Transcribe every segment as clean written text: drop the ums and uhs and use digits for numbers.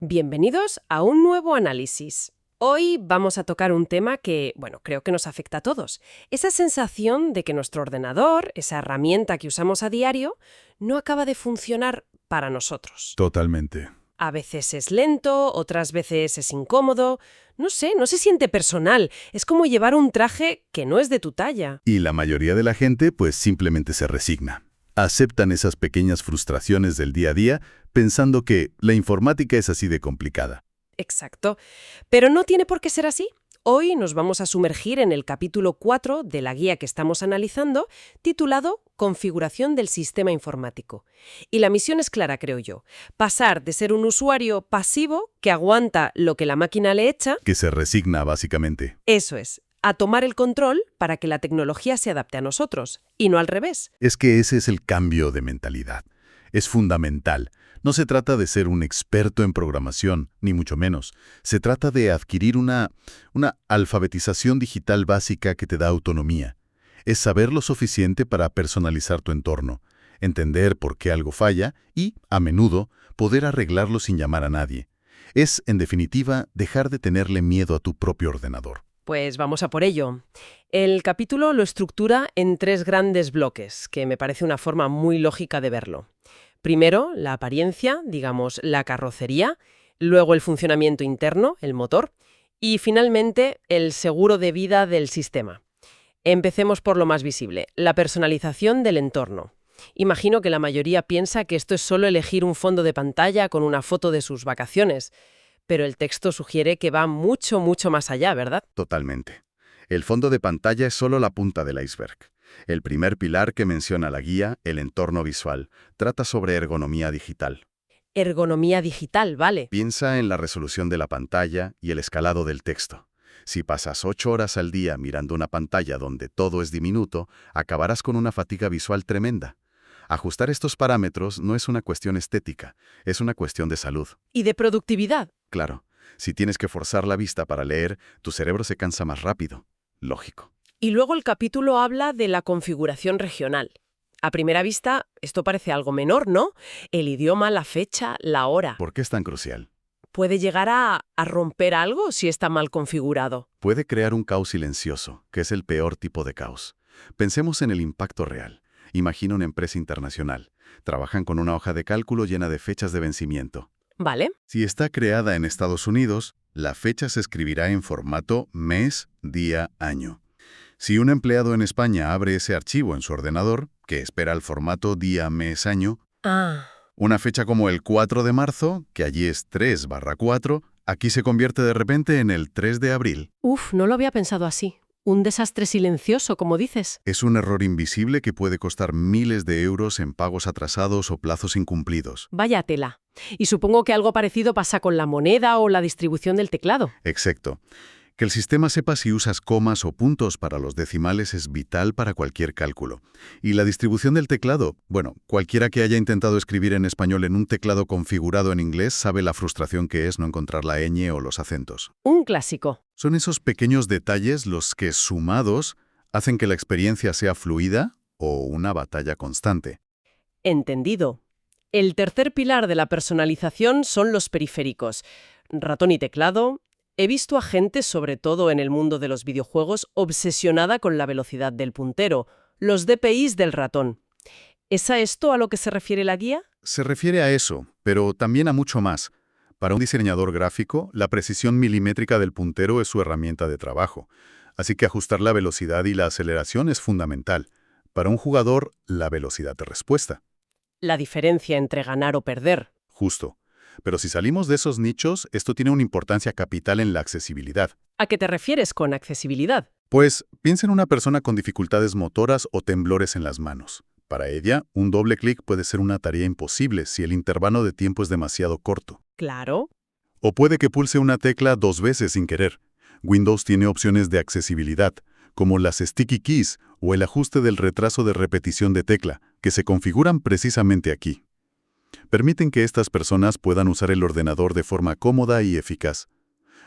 Bienvenidos a un nuevo análisis. Hoy vamos a tocar un tema que, creo que nos afecta a todos. Esa sensación de que nuestro ordenador, esa herramienta que usamos a diario, no acaba de funcionar para nosotros. Totalmente. A veces es lento, otras veces es incómodo. No se siente personal. Es como llevar un traje que no es de tu talla. Y la mayoría de la gente pues simplemente se resigna. Aceptan esas pequeñas frustraciones del día a día pensando que la informática es así de complicada. Exacto. Pero no tiene por qué ser así. Hoy nos vamos a sumergir en el capítulo 4 de la guía que estamos analizando, titulado Configuración del sistema informático. Y la misión es clara, creo yo. Pasar de ser un usuario pasivo que aguanta lo que la máquina le echa, Que se resigna básicamente. eso es, a tomar el control para que la tecnología se adapte a nosotros, y no al revés. Es que ese es el cambio de mentalidad. Es fundamental. No se trata de ser un experto en programación, ni mucho menos. Se trata de adquirir una alfabetización digital básica que te da autonomía. Es saber lo suficiente para personalizar tu entorno, entender por qué algo falla y, a menudo, poder arreglarlo sin llamar a nadie. Es, en definitiva, dejar de tenerle miedo a tu propio ordenador. Pues vamos a por ello. El capítulo lo estructura en 3 grandes bloques, que me parece una forma muy lógica de verlo. Primero, la apariencia, digamos, la carrocería, luego el funcionamiento interno, el motor, y finalmente el seguro de vida del sistema. Empecemos por lo más visible, la personalización del entorno. Imagino que la mayoría piensa que esto es solo elegir un fondo de pantalla con una foto de sus vacaciones, pero el texto sugiere que va mucho, mucho más allá, ¿verdad? Totalmente. El fondo de pantalla es solo la punta del iceberg. El primer pilar que menciona la guía, el entorno visual, trata sobre ergonomía digital. Ergonomía digital, vale. Piensa en la resolución de la pantalla y el escalado del texto. Si pasas 8 horas al día mirando una pantalla donde todo es diminuto, acabarás con una fatiga visual tremenda. Ajustar estos parámetros no es una cuestión estética, es una cuestión de salud. ¿Y de productividad? Claro, si tienes que forzar la vista para leer, tu cerebro se cansa más rápido. Lógico. Y luego el capítulo habla de la configuración regional. A primera vista, esto parece algo menor, ¿no? El idioma, la fecha, la hora. ¿Por qué es tan crucial? ¿Puede llegar a romper algo si está mal configurado? Puede crear un caos silencioso, que es el peor tipo de caos. Pensemos en el impacto real. Imagina una empresa internacional. Trabajan con una hoja de cálculo llena de fechas de vencimiento. ¿Vale? Si está creada en Estados Unidos, la fecha se escribirá en formato mes, día, año. Si un empleado en España abre ese archivo en su ordenador, que espera el formato día, mes, año, una fecha como el 4 de marzo, que allí es 3/4, aquí se convierte de repente en el 3 de abril. No lo había pensado así. Un desastre silencioso, como dices. Es un error invisible que puede costar miles de euros en pagos atrasados o plazos incumplidos. Vaya tela. Y supongo que algo parecido pasa con la moneda o la distribución del teclado. Exacto. Que el sistema sepa si usas comas o puntos para los decimales es vital para cualquier cálculo. Y la distribución del teclado, cualquiera que haya intentado escribir en español en un teclado configurado en inglés sabe la frustración que es no encontrar la ñ o los acentos. Un clásico. Son esos pequeños detalles los que, sumados, hacen que la experiencia sea fluida o una batalla constante. Entendido. El tercer pilar de la personalización son los periféricos. Ratón y teclado. He visto a gente, sobre todo en el mundo de los videojuegos, obsesionada con la velocidad del puntero, los DPIs del ratón. ¿Es a esto a lo que se refiere la guía? Se refiere a eso, pero también a mucho más. Para un diseñador gráfico, la precisión milimétrica del puntero es su herramienta de trabajo. Así que ajustar la velocidad y la aceleración es fundamental. Para un jugador, la velocidad de respuesta. La diferencia entre ganar o perder. Justo. Pero si salimos de esos nichos, esto tiene una importancia capital en la accesibilidad. ¿A qué te refieres con accesibilidad? Pues, piensa en una persona con dificultades motoras o temblores en las manos. Para ella, un doble clic puede ser una tarea imposible si el intervalo de tiempo es demasiado corto. Claro. O puede que pulse una tecla 2 veces sin querer. Windows tiene opciones de accesibilidad, como las sticky keys o el ajuste del retraso de repetición de tecla, que se configuran precisamente aquí. Permiten que estas personas puedan usar el ordenador de forma cómoda y eficaz.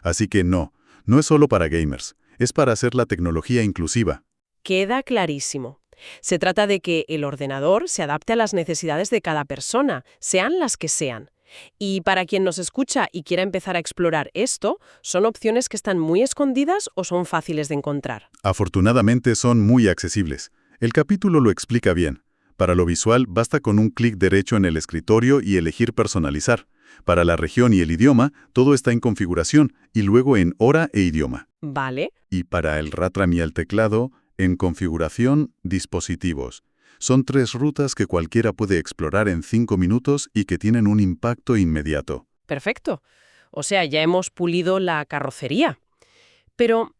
Así que no es solo para gamers, es para hacer la tecnología inclusiva. Queda clarísimo. Se trata de que el ordenador se adapte a las necesidades de cada persona, sean las que sean. Y para quien nos escucha y quiera empezar a explorar esto, ¿son opciones que están muy escondidas o son fáciles de encontrar? Afortunadamente son muy accesibles. El capítulo lo explica bien. Para lo visual, basta con un clic derecho en el escritorio y elegir personalizar. Para la región y el idioma, todo está en configuración y luego en hora e idioma. Vale. Y para el ratram y el teclado, en configuración, dispositivos. Son 3 rutas que cualquiera puede explorar en 5 minutos y que tienen un impacto inmediato. Perfecto. O sea, ya hemos pulido la carrocería. Pero,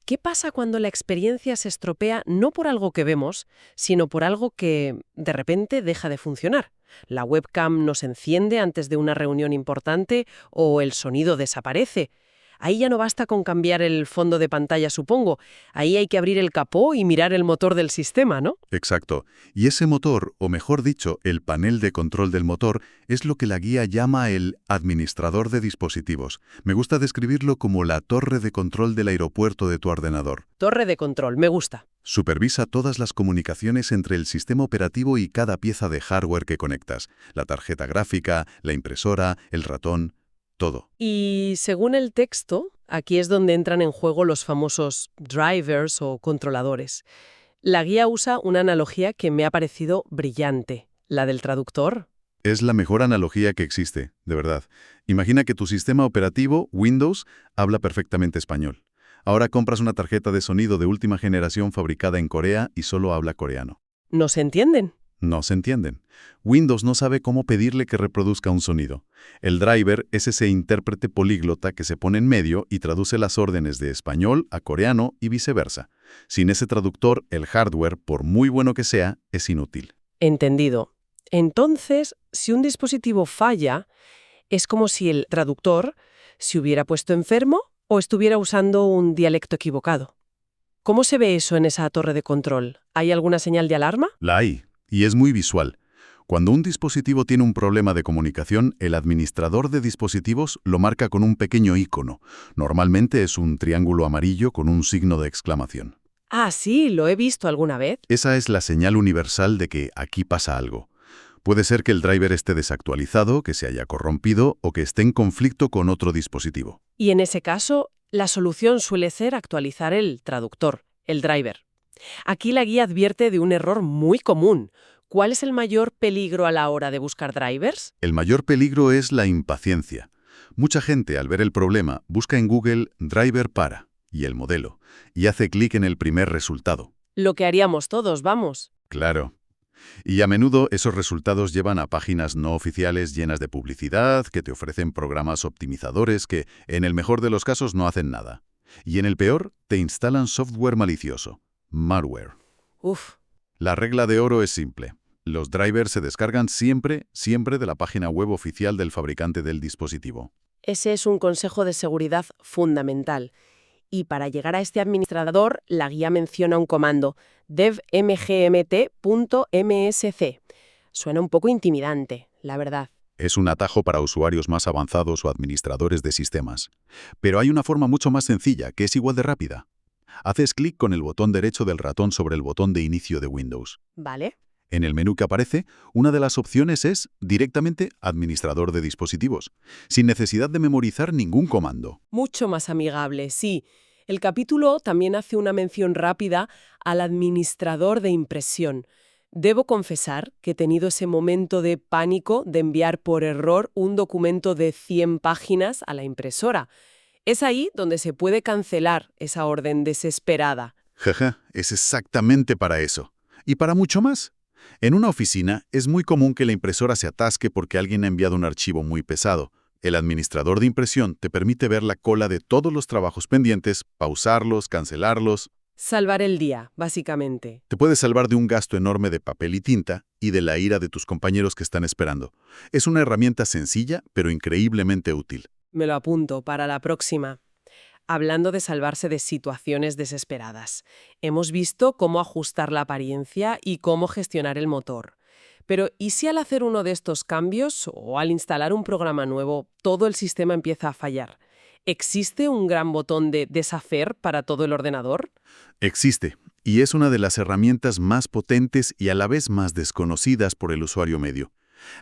¿qué pasa cuando la experiencia se estropea no por algo que vemos, sino por algo que de repente deja de funcionar? La webcam no se enciende antes de una reunión importante o el sonido desaparece. Ahí ya no basta con cambiar el fondo de pantalla, supongo. Ahí hay que abrir el capó y mirar el motor del sistema, ¿no? Exacto. Y ese motor, o mejor dicho, el panel de control del motor, es lo que la guía llama el administrador de dispositivos. Me gusta describirlo como la torre de control del aeropuerto de tu ordenador. Torre de control, me gusta. Supervisa todas las comunicaciones entre el sistema operativo y cada pieza de hardware que conectas. La tarjeta gráfica, la impresora, el ratón, todo. Y según el texto, aquí es donde entran en juego los famosos drivers o controladores. La guía usa una analogía que me ha parecido brillante, la del traductor. Es la mejor analogía que existe, de verdad. Imagina que tu sistema operativo, Windows, habla perfectamente español. Ahora compras una tarjeta de sonido de última generación fabricada en Corea y solo habla coreano. ¿No se entienden? No se entienden. Windows no sabe cómo pedirle que reproduzca un sonido. El driver es ese intérprete políglota que se pone en medio y traduce las órdenes de español a coreano y viceversa. Sin ese traductor, el hardware, por muy bueno que sea, es inútil. Entendido. Entonces, si un dispositivo falla, es como si el traductor se hubiera puesto enfermo o estuviera usando un dialecto equivocado. ¿Cómo se ve eso en esa torre de control? ¿Hay alguna señal de alarma? La hay, y es muy visual. Cuando un dispositivo tiene un problema de comunicación, el administrador de dispositivos lo marca con un pequeño icono. Normalmente es un triángulo amarillo con un signo de exclamación. Ah, sí, lo he visto alguna vez. Esa es la señal universal de que aquí pasa algo. Puede ser que el driver esté desactualizado, que se haya corrompido o que esté en conflicto con otro dispositivo. Y en ese caso, la solución suele ser actualizar el traductor, el driver. Aquí la guía advierte de un error muy común. ¿Cuál es el mayor peligro a la hora de buscar drivers? El mayor peligro es la impaciencia. Mucha gente, al ver el problema, busca en Google driver para y el modelo, y hace clic en el primer resultado. Lo que haríamos todos, vamos. Claro. Y a menudo esos resultados llevan a páginas no oficiales llenas de publicidad, que te ofrecen programas optimizadores que, en el mejor de los casos, no hacen nada. Y en el peor, te instalan software malicioso, malware. Uf. La regla de oro es simple. Los drivers se descargan siempre de la página web oficial del fabricante del dispositivo. Ese es un consejo de seguridad fundamental. Y para llegar a este administrador, la guía menciona un comando, devmgmt.msc. Suena un poco intimidante, la verdad. Es un atajo para usuarios más avanzados o administradores de sistemas. Pero hay una forma mucho más sencilla, que es igual de rápida. Haces clic con el botón derecho del ratón sobre el botón de inicio de Windows. ¿Vale? En el menú que aparece, una de las opciones es directamente Administrador de dispositivos, sin necesidad de memorizar ningún comando. Mucho más amigable, sí. El capítulo también hace una mención rápida al administrador de impresión. Debo confesar que he tenido ese momento de pánico de enviar por error un documento de 100 páginas a la impresora. Es ahí donde se puede cancelar esa orden desesperada. Jaja, es exactamente para eso. Y para mucho más. En una oficina es muy común que la impresora se atasque porque alguien ha enviado un archivo muy pesado. El administrador de impresión te permite ver la cola de todos los trabajos pendientes, pausarlos, cancelarlos. Salvar el día, básicamente. Te puede salvar de un gasto enorme de papel y tinta y de la ira de tus compañeros que están esperando. Es una herramienta sencilla, pero increíblemente útil. Me lo apunto para la próxima. Hablando de salvarse de situaciones desesperadas, hemos visto cómo ajustar la apariencia y cómo gestionar el motor. Pero, ¿y si al hacer uno de estos cambios o al instalar un programa nuevo, todo el sistema empieza a fallar? ¿Existe un gran botón de deshacer para todo el ordenador? Existe, y es una de las herramientas más potentes y a la vez más desconocidas por el usuario medio.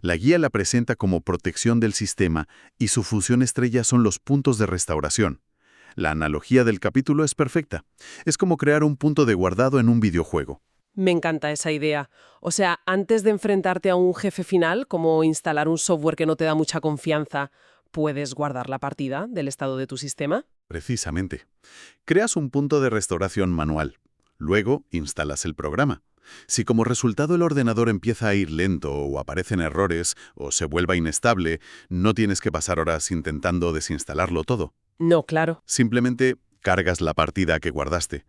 La guía la presenta como protección del sistema y su función estrella son los puntos de restauración. La analogía del capítulo es perfecta. Es como crear un punto de guardado en un videojuego. Me encanta esa idea. O sea, antes de enfrentarte a un jefe final, como instalar un software que no te da mucha confianza, ¿puedes guardar la partida del estado de tu sistema? Precisamente. Creas un punto de restauración manual. Luego, instalas el programa. Si como resultado el ordenador empieza a ir lento o aparecen errores o se vuelva inestable, no tienes que pasar horas intentando desinstalarlo todo. No, claro. Simplemente cargas la partida que guardaste.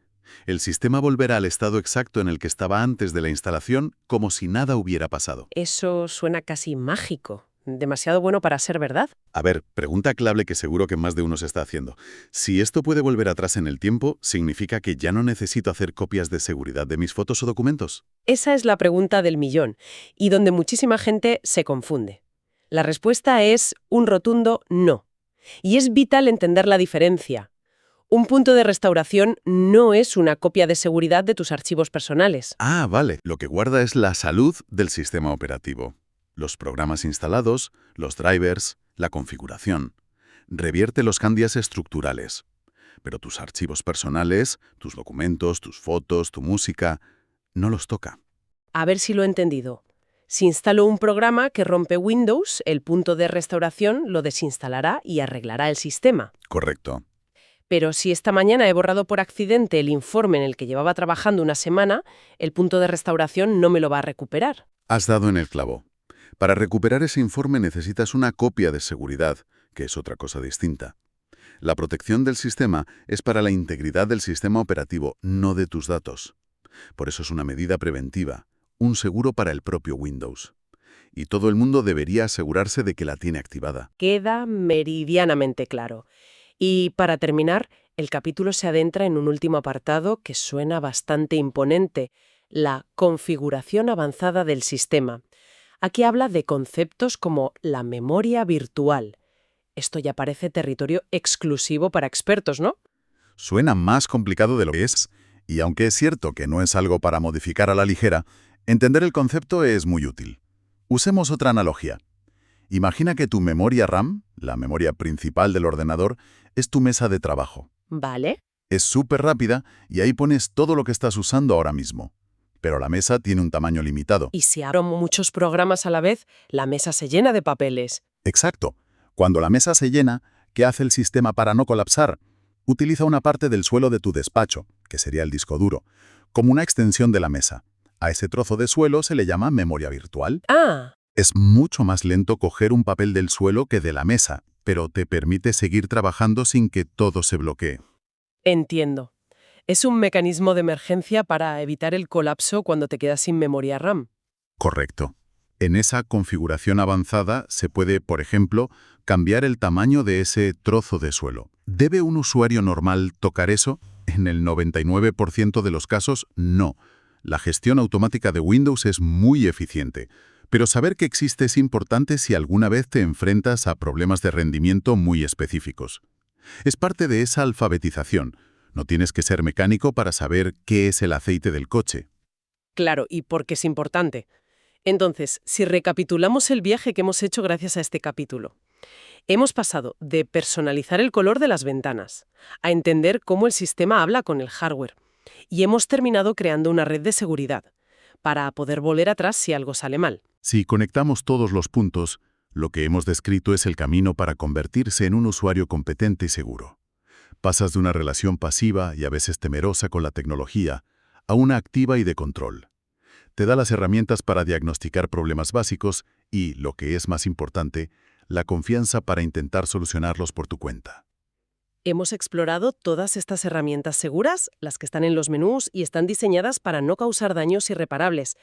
El sistema volverá al estado exacto en el que estaba antes de la instalación, como si nada hubiera pasado. Eso suena casi mágico. Demasiado bueno para ser verdad. A ver, pregunta clave que seguro que más de uno se está haciendo. Si esto puede volver atrás en el tiempo, ¿significa que ya no necesito hacer copias de seguridad de mis fotos o documentos? Esa es la pregunta del millón, y donde muchísima gente se confunde. La respuesta es un rotundo no. Y es vital entender la diferencia. Un punto de restauración no es una copia de seguridad de tus archivos personales. Ah, vale. Lo que guarda es la salud del sistema operativo. Los programas instalados, los drivers, la configuración. Revierte los cambios estructurales. Pero tus archivos personales, tus documentos, tus fotos, tu música, no los toca. A ver si lo he entendido. Si instalo un programa que rompe Windows, el punto de restauración lo desinstalará y arreglará el sistema. Correcto. Pero si esta mañana he borrado por accidente el informe en el que llevaba trabajando una semana, el punto de restauración no me lo va a recuperar. Has dado en el clavo. Para recuperar ese informe necesitas una copia de seguridad, que es otra cosa distinta. La protección del sistema es para la integridad del sistema operativo, no de tus datos. Por eso es una medida preventiva, un seguro para el propio Windows. Y todo el mundo debería asegurarse de que la tiene activada. Queda meridianamente claro. Y para terminar, el capítulo se adentra en un último apartado que suena bastante imponente, la configuración avanzada del sistema. Aquí habla de conceptos como la memoria virtual. Esto ya parece territorio exclusivo para expertos, ¿no? Suena más complicado de lo que es, y aunque es cierto que no es algo para modificar a la ligera, entender el concepto es muy útil. Usemos otra analogía. Imagina que tu memoria RAM, la memoria principal del ordenador, es tu mesa de trabajo. Vale. Es súper rápida y ahí pones todo lo que estás usando ahora mismo. Pero la mesa tiene un tamaño limitado. Y si abro muchos programas a la vez, la mesa se llena de papeles. Exacto. Cuando la mesa se llena, ¿qué hace el sistema para no colapsar? Utiliza una parte del suelo de tu despacho, que sería el disco duro, como una extensión de la mesa. A ese trozo de suelo se le llama memoria virtual. Ah, Es mucho más lento coger un papel del suelo que de la mesa, pero te permite seguir trabajando sin que todo se bloquee. entiendo. Es un mecanismo de emergencia para evitar el colapso cuando te quedas sin memoria RAM. Correcto. En esa configuración avanzada se puede, por ejemplo, cambiar el tamaño de ese trozo de suelo. ¿Debe un usuario normal tocar eso? En el 99% de los casos, no. La gestión automática de Windows es muy eficiente, pero saber que existe es importante si alguna vez te enfrentas a problemas de rendimiento muy específicos. Es parte de esa alfabetización. No tienes que ser mecánico para saber qué es el aceite del coche. Claro, y porque es importante. Entonces, si recapitulamos el viaje que hemos hecho gracias a este capítulo, hemos pasado de personalizar el color de las ventanas a entender cómo el sistema habla con el hardware y hemos terminado creando una red de seguridad para poder volver atrás si algo sale mal. Si conectamos todos los puntos, lo que hemos descrito es el camino para convertirse en un usuario competente y seguro. Pasas de una relación pasiva y a veces temerosa con la tecnología a una activa y de control. Te da las herramientas para diagnosticar problemas básicos y, lo que es más importante, la confianza para intentar solucionarlos por tu cuenta. Hemos explorado todas estas herramientas seguras, las que están en los menús y están diseñadas para no causar daños irreparables.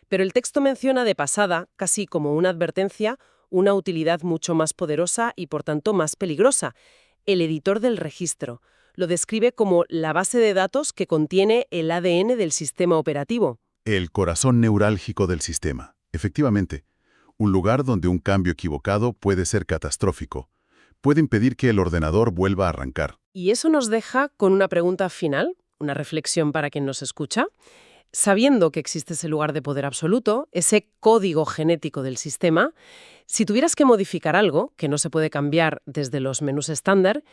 Pero el texto menciona de pasada, casi como una advertencia, una utilidad mucho más poderosa y por tanto más peligrosa. El editor del registro lo describe como la base de datos que contiene el ADN del sistema operativo. El corazón neurálgico del sistema. Efectivamente, un lugar donde un cambio equivocado puede ser catastrófico. Puede impedir que el ordenador vuelva a arrancar. Y eso nos deja con una pregunta final, una reflexión para quien nos escucha. Sabiendo que existe ese lugar de poder absoluto, ese código genético del sistema, si tuvieras que modificar algo, que no se puede cambiar desde los menús estándar,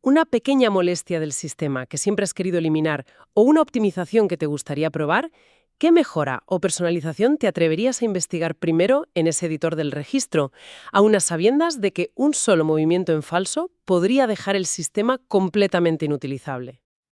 una pequeña molestia del sistema que siempre has querido eliminar o una optimización que te gustaría probar, ¿qué mejora o personalización te atreverías a investigar primero en ese editor del registro, a unas sabiendas de que un solo movimiento en falso podría dejar el sistema completamente inutilizable?